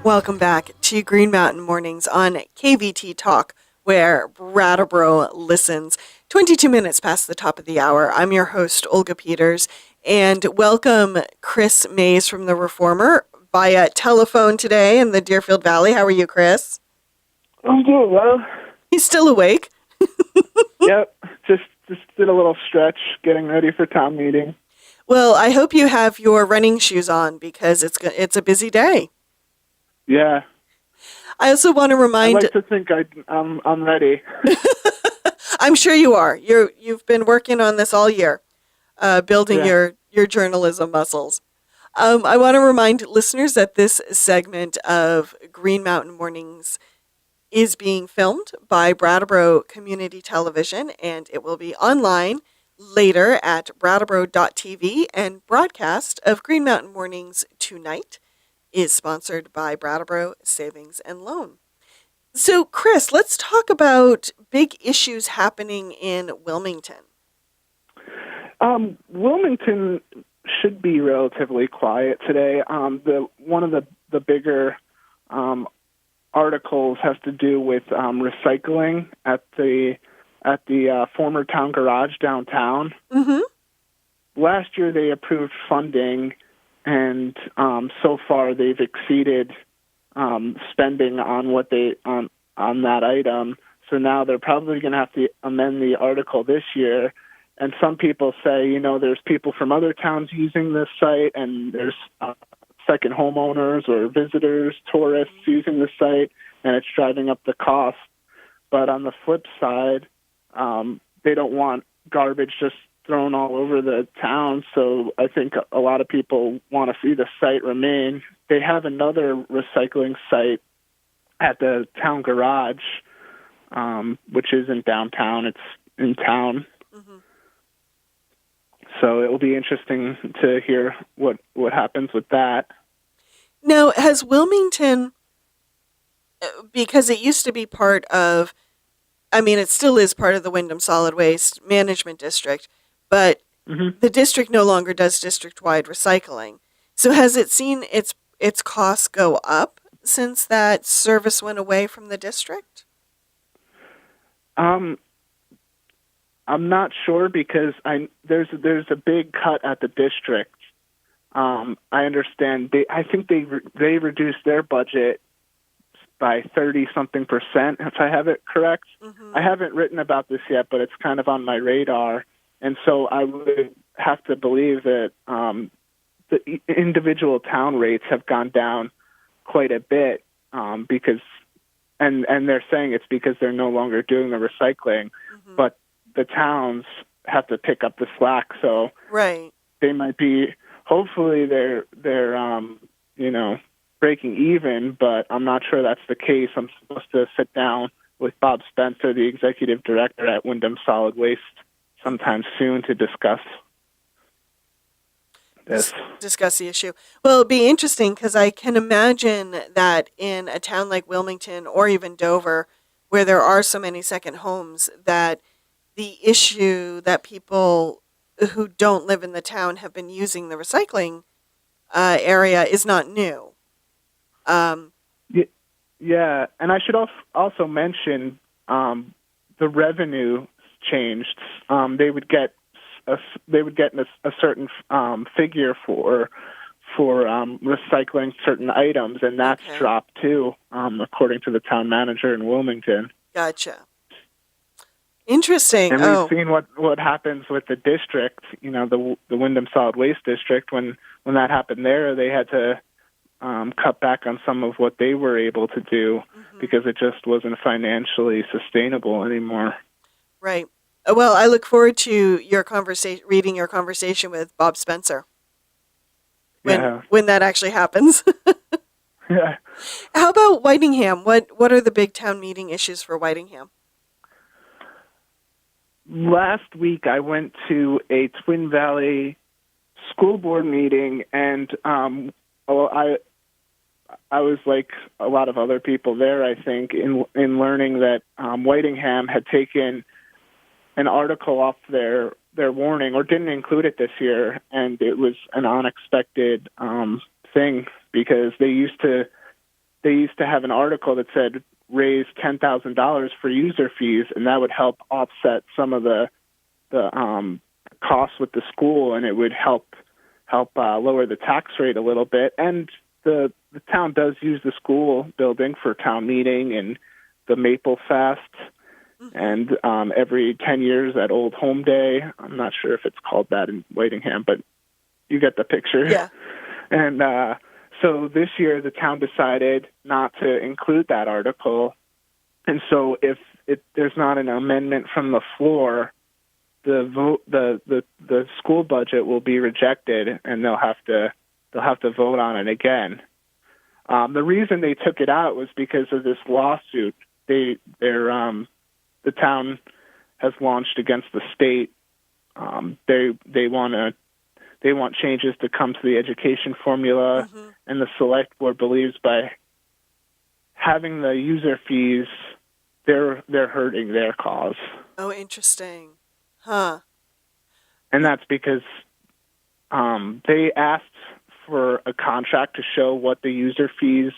Welcome back to Green Mountain Mornings on KVT Talk, where Brattleboro listens. 22 minutes past the top of the hour. I'm your host, Olga Peters, and welcome Chris Mays from The Reformer via telephone today in the Deerfield Valley. How are you, Chris? I'm doing well. He's still awake. Yep, just did a little stretch, getting ready for town meeting. Well, I hope you have your running shoes on because it's a busy day. Yeah, I also want to I remind. like to think I'm ready. I'm sure you are. You've been working on this all year, building Yeah. your journalism muscles. I want to remind listeners that this segment of Green Mountain Mornings is being filmed by Brattleboro Community Television, and it will be online later at brattleboro.tv, and broadcast of Green Mountain Mornings tonight is sponsored by Brattleboro Savings and Loan. So, Chris, let's talk about big issues happening in Wilmington. Wilmington should be relatively quiet today. One of the bigger articles has to do with recycling at the former town garage downtown. Mm-hmm. Last year they approved funding, and so far they've exceeded spending on what they on that item. So now they're probably going to have to amend the article this year. And some people say, there's people from other towns using this site, and there's second homeowners or visitors, tourists using the site, and it's driving up the cost. But on the flip side, they don't want garbage just thrown all over the town, so I think a lot of people want to see the site remain. They have another recycling site at the town garage, which isn't downtown, it's in town. Mm-hmm. So it will be interesting to hear what happens with that. Now, has Wilmington, because it used to be part of, it still is part of the Wyndham Solid Waste Management District, but the district no longer does district-wide recycling. So has it seen its costs go up since that service went away from the district? I'm not sure because there's a big cut at the district. I understand I think they reduced their budget by 30-something%, if I have it correct. Mm-hmm. I haven't written about this yet, but it's kind of on my radar. And so I would have to believe that the individual town rates have gone down quite a bit because, and they're saying it's because they're no longer doing the recycling, but the towns have to pick up the slack. So right. They might be, hopefully they're breaking even, but I'm not sure that's the case. I'm supposed to sit down with Bob Spencer, the executive director at Wyndham Solid Waste, sometime soon to discuss this. Discuss the issue. Well, it'll be interesting because I can imagine that in a town like Wilmington or even Dover, where there are so many second homes, that the issue that people who don't live in the town have been using the recycling area is not new. Yeah, and I should also mention the revenue changed. They would get a certain figure for recycling certain items, and that's dropped too, according to the town manager in Wilmington. Gotcha. Interesting. And we've seen what happens with the district. The Wyndham Solid Waste District. When that happened there, they had to cut back on some of what they were able to do because it just wasn't financially sustainable anymore. Right. Well, I look forward to reading your conversation with Bob Spencer when that actually happens. Yeah. How about Whitingham? What are the big town meeting issues for Whitingham? Last week, I went to a Twin Valley school board meeting, and I was like a lot of other people there, I think, in learning that Whitingham had taken an article off their warning, or didn't include it this year, and it was an unexpected thing because they used to they used to have an article that said raise $10,000 for user fees, and that would help offset some of the costs with the school, and it would help lower the tax rate a little bit. And the town does use the school building for town meeting and the Maple Fest, and every 10 years at Old Home Day. I'm not sure if it's called that in Whitingham, but you get the picture. Yeah. And so this year the town decided not to include that article. And so if there's not an amendment from the floor, the school budget will be rejected, and they'll have to vote on it again. The reason they took it out was because of this lawsuit. The town has launched against the state. They want changes to come to the education formula, and the select board believes by having the user fees, they're hurting their cause. Oh, interesting. Huh. And that's because they asked for a contract to show what the user fees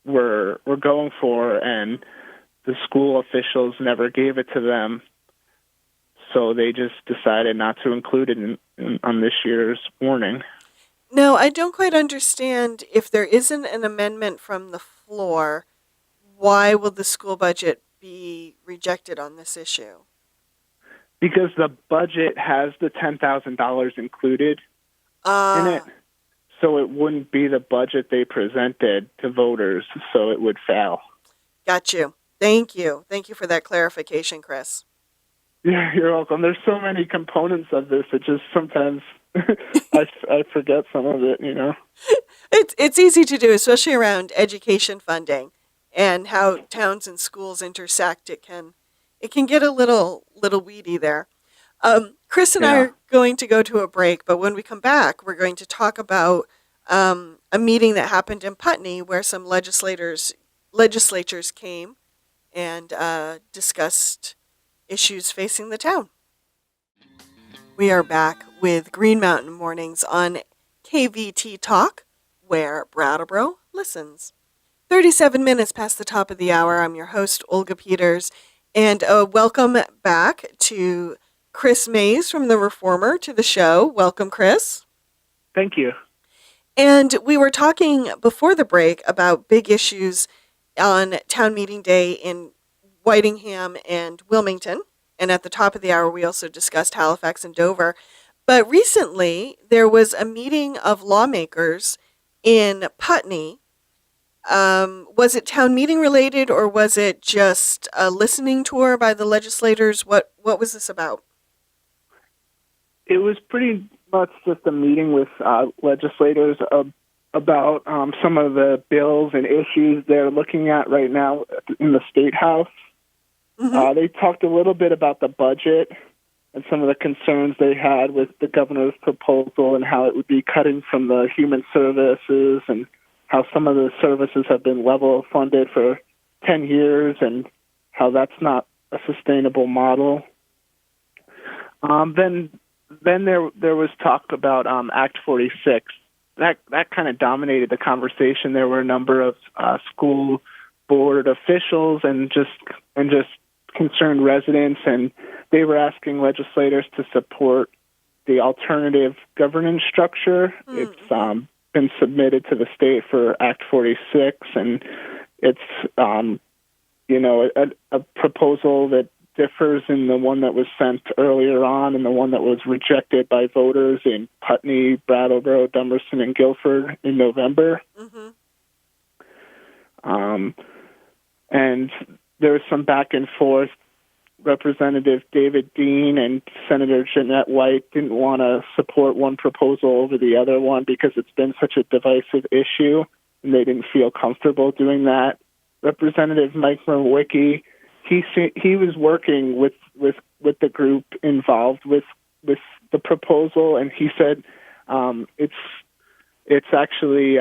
were going for, and the school officials never gave it to them. So they just decided not to include it on this year's warning. No, I don't quite understand. If there isn't an amendment from the floor, why will the school budget be rejected on this issue? Because the budget has the $10,000 included in it. So it wouldn't be the budget they presented to voters, so it would fail. Got you. Thank you. Thank you for that clarification, Chris. Yeah, you're welcome. There's so many components of this. It just sometimes I forget some of it, you know. It's easy to do, especially around education funding and how towns and schools intersect. It can get a little weedy there. Chris and I are going to go to a break, but when we come back, we're going to talk about a meeting that happened in Putney where some legislators came and discussed issues facing the town. We are back with Green Mountain Mornings on KVT Talk, where Brattleboro listens. 37 minutes past the top of the hour. I'm your host, Olga Peters, and welcome back to Chris Mays from The Reformer to the show. Welcome, Chris. Thank you. And we were talking before the break about big issues on town meeting day in Whitingham and Wilmington. And at the top of the hour, we also discussed Halifax and Dover. But recently, there was a meeting of lawmakers in Putney. Was it town meeting related, or was it just a listening tour by the legislators? What was this about? It was pretty much just a meeting with legislators about some of the bills and issues they're looking at right now in the State House. Mm-hmm. They talked a little bit about the budget and some of the concerns they had with the governor's proposal and how it would be cutting from the human services and how some of the services have been level funded for 10 years and how that's not a sustainable model. Then there was talk about Act 46. That kind of dominated the conversation. There were a number of school board officials and just concerned residents, and they were asking legislators to support the alternative governance structure. Mm-hmm. It's been submitted to the state for Act 46, and it's a proposal that differs in the one that was sent earlier on and the one that was rejected by voters in Putney, Brattleboro, Dumbarton, and Guilford in November. Mm-hmm. And there was some back and forth. Representative David Dean and Senator Jeanette White didn't want to support one proposal over the other one because it's been such a divisive issue, and they didn't feel comfortable doing that. Representative Mike Murwicki, he was working with the group involved with the proposal, and he said it's actually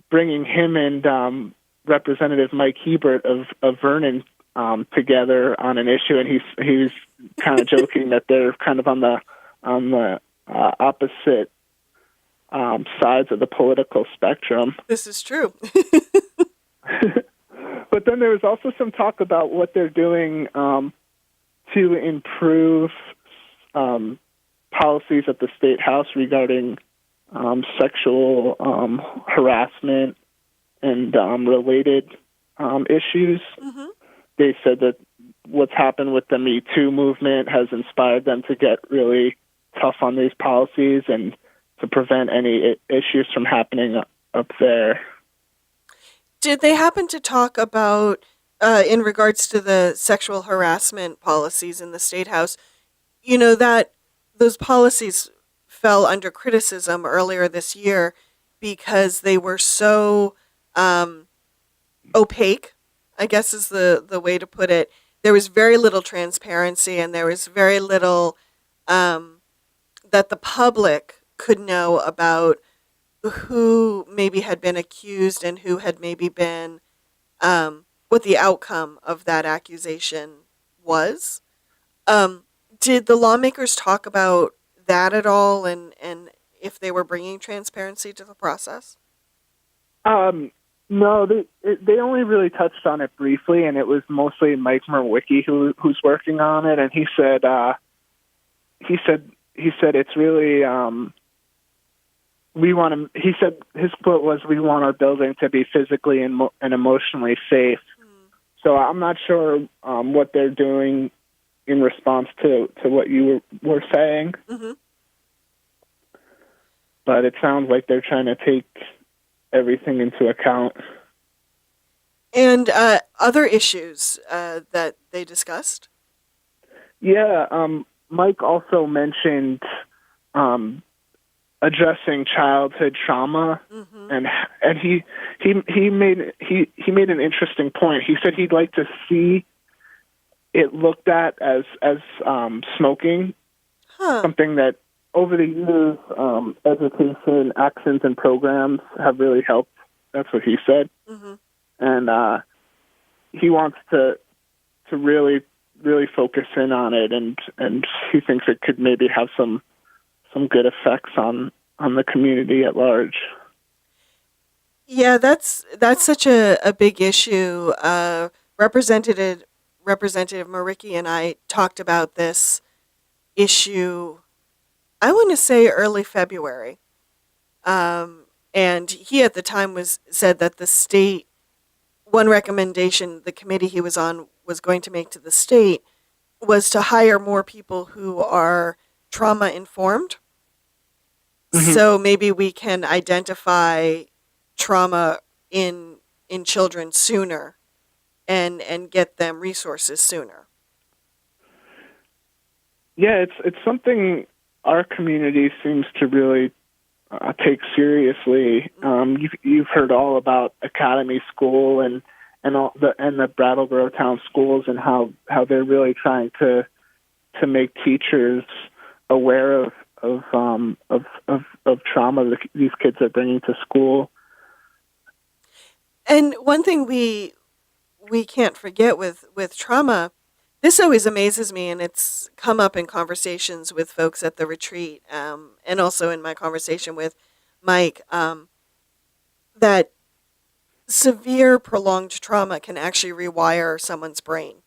bringing him and Representative Mike Hebert of Vernon together on an issue, and he was kind of joking that they're kind of on the opposite sides of the political spectrum. This is true. But then there was also some talk about what they're doing to improve policies at the state house regarding sexual harassment and related issues. Mm-hmm. They said that what's happened with the Me Too movement has inspired them to get really tough on these policies and to prevent any issues from happening up there. Did they happen to talk about, in regards to the sexual harassment policies in the state house, that those policies fell under criticism earlier this year because they were so opaque, I guess is the way to put it. There was very little transparency and there was very little that the public could know about who maybe had been accused and who had maybe been, what the outcome of that accusation was. Did the lawmakers talk about that at all, and if they were bringing transparency to the process? No, they only really touched on it briefly, and it was mostly Mike Merwicki who's working on it, and he said it's really we want to. He said his quote was, "We want our building to be physically and emotionally safe." So I'm not sure what they're doing in response to what you were saying, Mm-hmm. but it sounds like they're trying to take everything into account. And other issues that they discussed? Yeah, Mike also mentioned addressing childhood trauma, Mm-hmm. and he made an interesting point. He said he'd like to see it looked at as smoking, something that over the years education actions and programs have really helped. That's what he said, Mm-hmm. and he wants to really focus in on it, and he thinks it could maybe have some good effects on the community at large. Yeah, that's such a big issue. Representative Maricki and I talked about this issue, I want to say early February. And he at the time said that the state, one recommendation the committee he was on was going to make to the state was to hire more people who are trauma informed. Mm-hmm. So maybe we can identify trauma in children sooner and get them resources sooner. Yeah, it's something our community seems to really take seriously. You've heard all about Academy School and the Brattleboro town schools, and how they're really trying to make teachers aware of trauma that these kids are bringing to school. And one thing we can't forget with trauma, this always amazes me, and it's come up in conversations with folks at the retreat, and also in my conversation with Mike, that severe prolonged trauma can actually rewire someone's brain.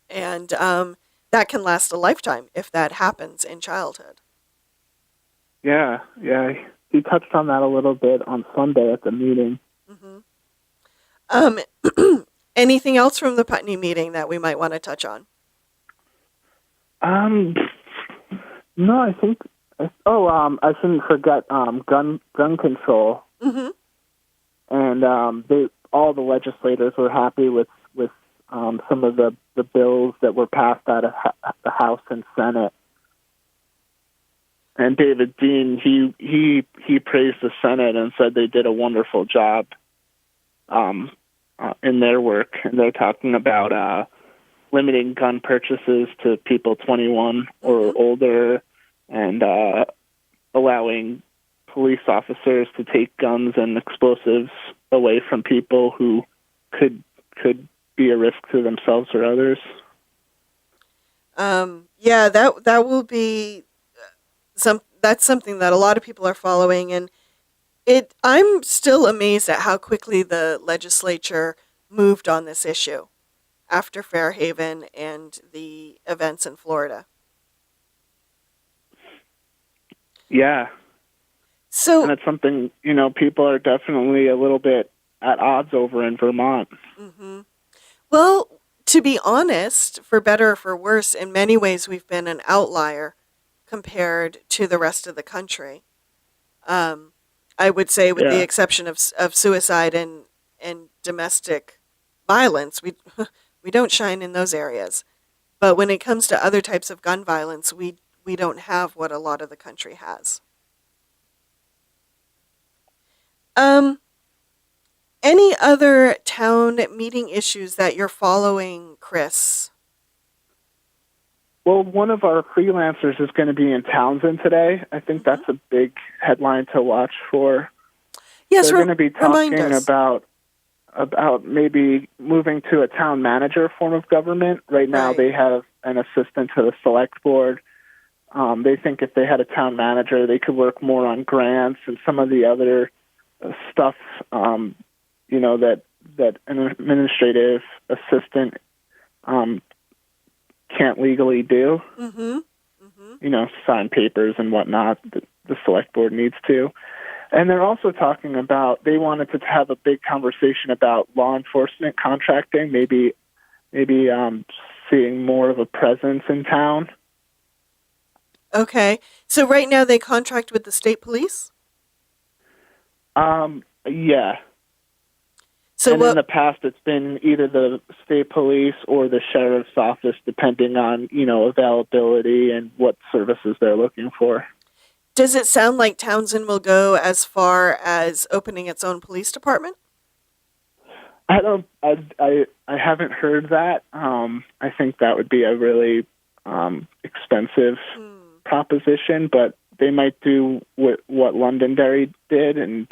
And that can last a lifetime if that happens in childhood. Yeah. He touched on that a little bit on Sunday at the meeting. Mm-hmm. Anything else from the Putney meeting that we might want to touch on? No, I think. I shouldn't forget gun control. Mm-hmm. And all the legislators were happy with some of the bills that were passed out of the House and Senate. And David Dean, he praised the Senate and said they did a wonderful job in their work. And they're talking about limiting gun purchases to people 21 or older, and allowing police officers to take guns and explosives away from people who could be a risk to themselves or others. Yeah, that will be that's something that a lot of people are following, and I'm still amazed at how quickly the legislature moved on this issue after Fairhaven and the events in Florida. Yeah, and So, it's something, people are definitely a little bit at odds over in Vermont. hmm well, to be honest, for better or for worse, in many ways we've been an outlier compared to the rest of the country. Um, I would say, with the Yeah. exception of suicide and domestic violence, we don't shine in those areas. But when it comes to other types of gun violence, we don't have what a lot of the country has. Um, any other town meeting issues that you're following, Chris? Well, one of our freelancers is going to be in Townsend today. I think Hmm. that's a big headline to watch for. Yes, They're going to be remind talking us. about maybe moving to a town manager form of government. Right now, Right. they have an assistant to the select board. They think if they had a town manager, they could work more on grants and some of the other stuff. That an administrative assistant um, can't legally do. Mm-hmm. Mm-hmm. Sign papers and whatnot that the select board needs to. And they're also talking about they wanted to have a big conversation about law enforcement contracting, maybe seeing more of a presence in town. Okay. So right now they contract with the state police. Yeah. So And in what the past, it's been either the state police or the sheriff's office, depending on availability and what services they're looking for. does it sound like Townsend will go as far as opening its own police department? I don't. I haven't heard that. I think that would be a really expensive Hmm. proposition, but they might do what Londonderry did and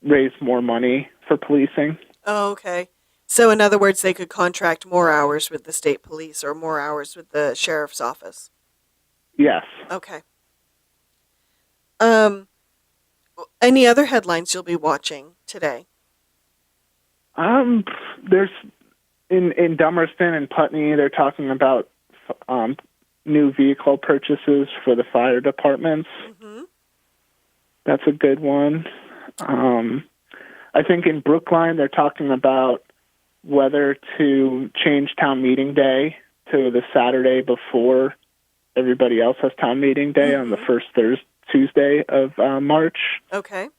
raise more money for policing. Oh, okay. So in other words, they could contract more hours with the state police or more hours with the sheriff's office. Yes. Okay. Um, any other headlines you'll be watching today? Um, there's in Dummerston and Putney, they're talking about um, new vehicle purchases for the fire departments. Mm-hmm. That's a good one. I think in Brookline, they're talking about whether to change town meeting day to the Saturday before everybody else has town meeting day on the Mm-hmm. first Tuesday of March. Okay.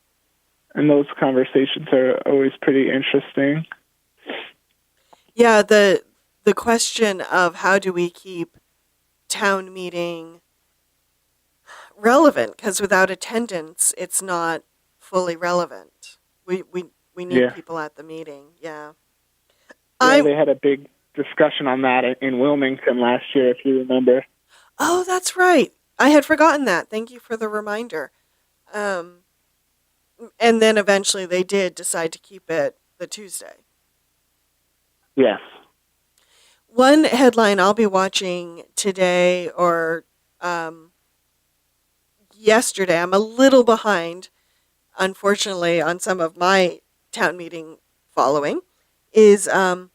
And those conversations are always pretty interesting. Yeah, the question of how do we keep town meeting relevant, because without attendance it's not fully relevant. We need Yeah. people at the meeting. Yeah. Yeah, I they had a big discussion on that in Wilmington last year, if you remember. Oh, that's right. I had forgotten that. Thank you for the reminder. Um, and then eventually they did decide to keep it the Tuesday. Yes. One headline I'll be watching today or um, yesterday, I'm a little behind, unfortunately, on some of my town meeting following, is I'm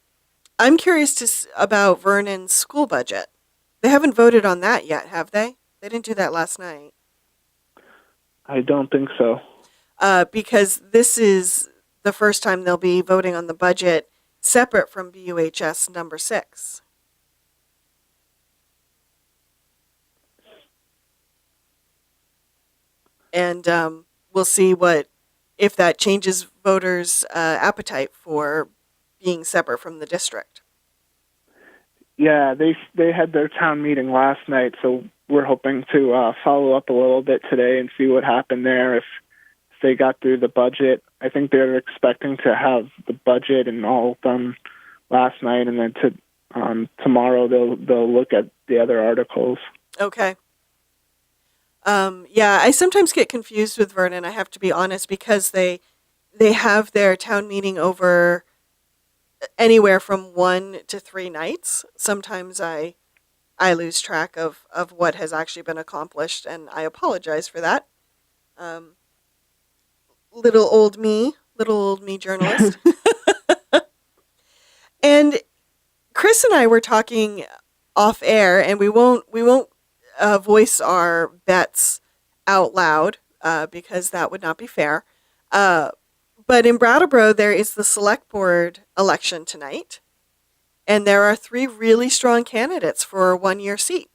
curious about Vernon's school budget. They haven't voted on that yet, have they? They didn't do that last night. I don't think so. Because this is the first time they'll be voting on the budget separate from BUHS number 6. And we'll see if that changes voters' appetite for being separate from the district. Yeah, they had their town meeting last night, so we're hoping to follow up a little bit today and see what happened there. If they got through the budget, I think they're expecting to have the budget and all done last night, and then tomorrow they'll look at the other articles. Okay. Yeah, I sometimes get confused with Vernon, I have to be honest, because they have their town meeting over anywhere from 1 to 3 nights. Sometimes I I lose track of what has actually been accomplished, and I apologize for that. Um, little old me journalist. And Chris and I were talking off air, and we won't voice our bets out loud because that would not be fair. Uh, but in Brattleboro, there is the select board election tonight, and there are three really strong candidates for a 1 year seat.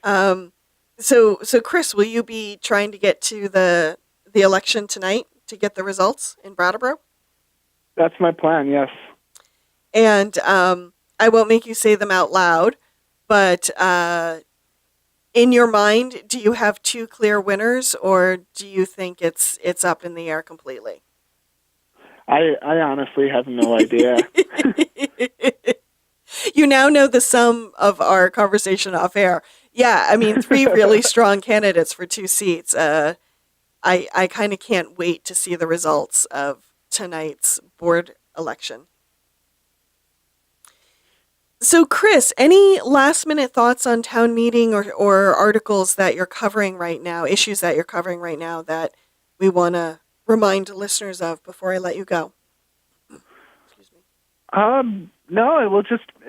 Um, so Chris, will you be trying to get to the election tonight to get the results in Brattleboro? That's my plan. Yes. And I won't make you say them out loud, but in your mind, do you have two clear winners, or do you think it's up in the air completely? I honestly have no idea. You now know the sum of our conversation off air. Yeah, I mean, three really strong candidates for two seats. I kind of can't wait to see the results of tonight's board election. So, Chris, any last minute thoughts on town meeting or articles that you're covering right now, issues that you're covering right now that we want to remind listeners of before I let you go? Excuse me. No, it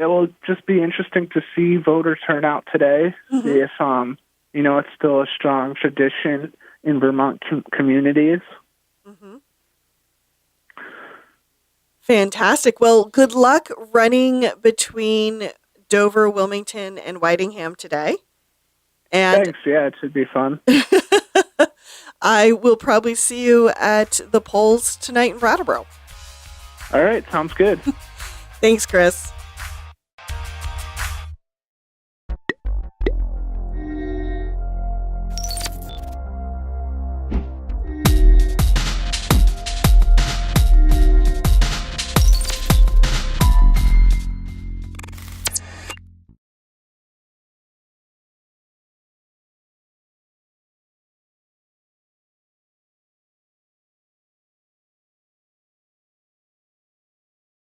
will just be interesting to see voter turnout today. Mm-hmm. See if it's still a strong tradition in Vermont communities. Mm-hmm. Fantastic. Well, good luck running between Dover, Wilmington, and Whitingham today. And thanks. Yeah, it should be fun. I will probably see you at the polls tonight in Brattleboro. All right, sounds good. Thanks, Chris.